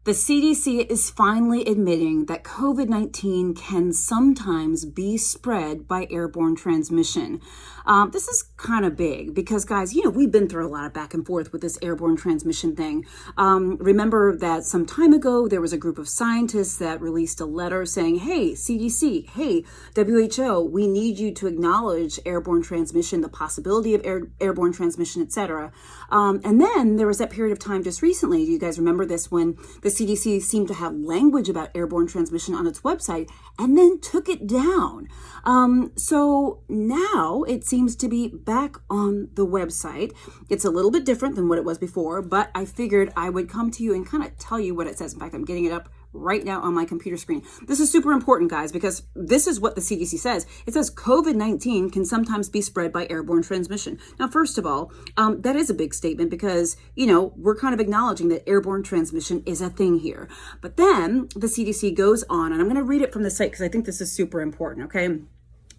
The CDC is finally admitting that COVID-19 can sometimes be spread by airborne transmission. This is kind of big because, guys, we've been through a lot of back and forth with this airborne transmission thing. Remember that some time ago, there was a group of scientists that released a letter saying, hey, CDC, hey, WHO, we need you to acknowledge airborne transmission, the possibility of airborne transmission, etc. And then there was that period of time just recently. Do you guys remember this, when the CDC seemed to have language about airborne transmission on its website and then took it down. So now it seems to be back on the website. It's a little bit different than what it was before, but I figured I would come to you and kind of tell you what it says. In fact, I'm getting it up right now on my computer screen. This is super important, guys, because this is what the CDC says. It says COVID-19 can sometimes be spread by airborne transmission. Now, first of all, that is a big statement because, we're kind of acknowledging that airborne transmission is a thing here. But then the CDC goes on, and I'm going to read it from the site because I think this is super important, okay?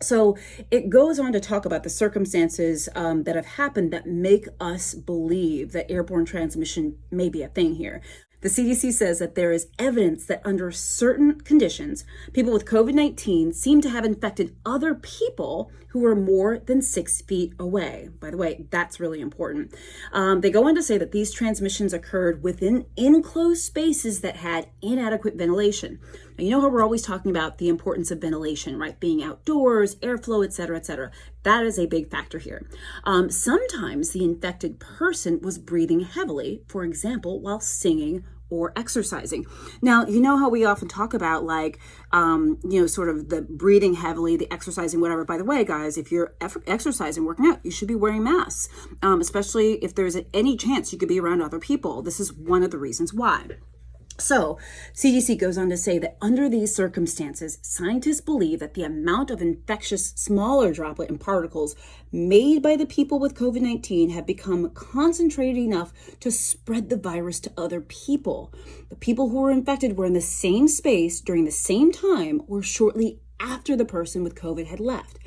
So it goes on to talk about the circumstances that have happened that make us believe that airborne transmission may be a thing here. The CDC says that there is evidence that under certain conditions, people with COVID-19 seem to have infected other people who are more than 6 feet away. By the way, that's really important. They go on to say that these transmissions occurred within enclosed spaces that had inadequate ventilation. Now, you know how we're always talking about the importance of ventilation, right? Being outdoors, airflow, et cetera, et cetera. That is a big factor here. Sometimes the infected person was breathing heavily, for example, while singing or exercising. Now, you know how we often talk about sort of the breathing heavily, the exercising, whatever. By the way, guys, if you're exercising, working out, you should be wearing masks, especially if there's any chance you could be around other people. This is one of the reasons why. So CDC goes on to say that under these circumstances, scientists believe that the amount of infectious smaller droplet and particles made by the people with COVID-19 have become concentrated enough to spread the virus to other people. The people who were infected were in the same space during the same time or shortly after the person with COVID had left.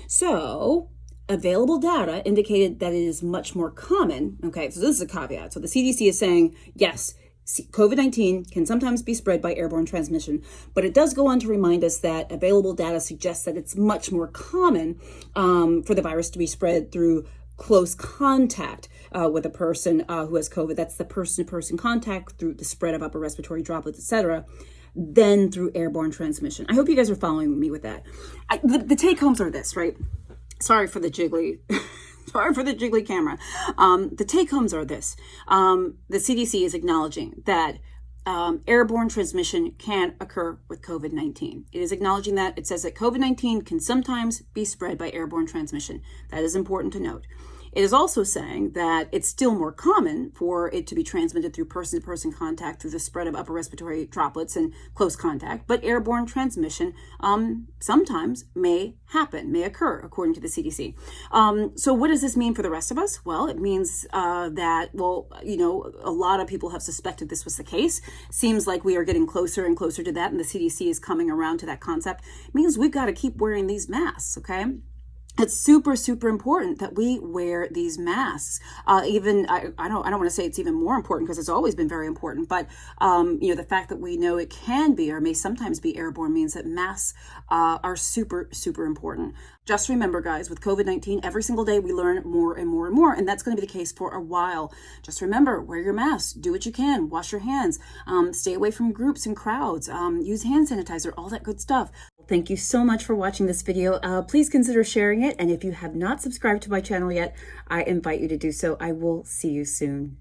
So available data indicated that it is much more common. Okay, so this is a caveat. So the CDC is saying, yes, COVID-19 can sometimes be spread by airborne transmission, but it does go on to remind us that available data suggests that it's much more common for the virus to be spread through close contact with a person who has COVID. That's the person-to-person contact through the spread of upper respiratory droplets, etc., than through airborne transmission. I hope you guys are following me with that. The take-homes are this, right? Sorry for the jiggly camera. The take-homes are this. The CDC is acknowledging that airborne transmission can occur with COVID-19. It is acknowledging that. It says that COVID-19 can sometimes be spread by airborne transmission. That is important to note. It is also saying that it's still more common for it to be transmitted through person-to-person contact through the spread of upper respiratory droplets and close contact, but airborne transmission sometimes may occur, according to the CDC. So what does this mean for the rest of us? Well, it means that, a lot of people have suspected this was the case. Seems like we are getting closer and closer to that, and the CDC is coming around to that concept. It means we've got to keep wearing these masks, okay? It's super, super important that we wear these masks. I don't want to say it's even more important because it's always been very important, but the fact that we know it can be or may sometimes be airborne means that masks are super, super important. Just remember, guys, with COVID-19, every single day we learn more and more and more, and that's going to be the case for a while. Just remember, wear your mask, do what you can, wash your hands, stay away from groups and crowds, use hand sanitizer, all that good stuff. Thank you so much for watching this video. Please consider sharing it, and if you have not subscribed to my channel yet, I invite you to do so. I will see you soon.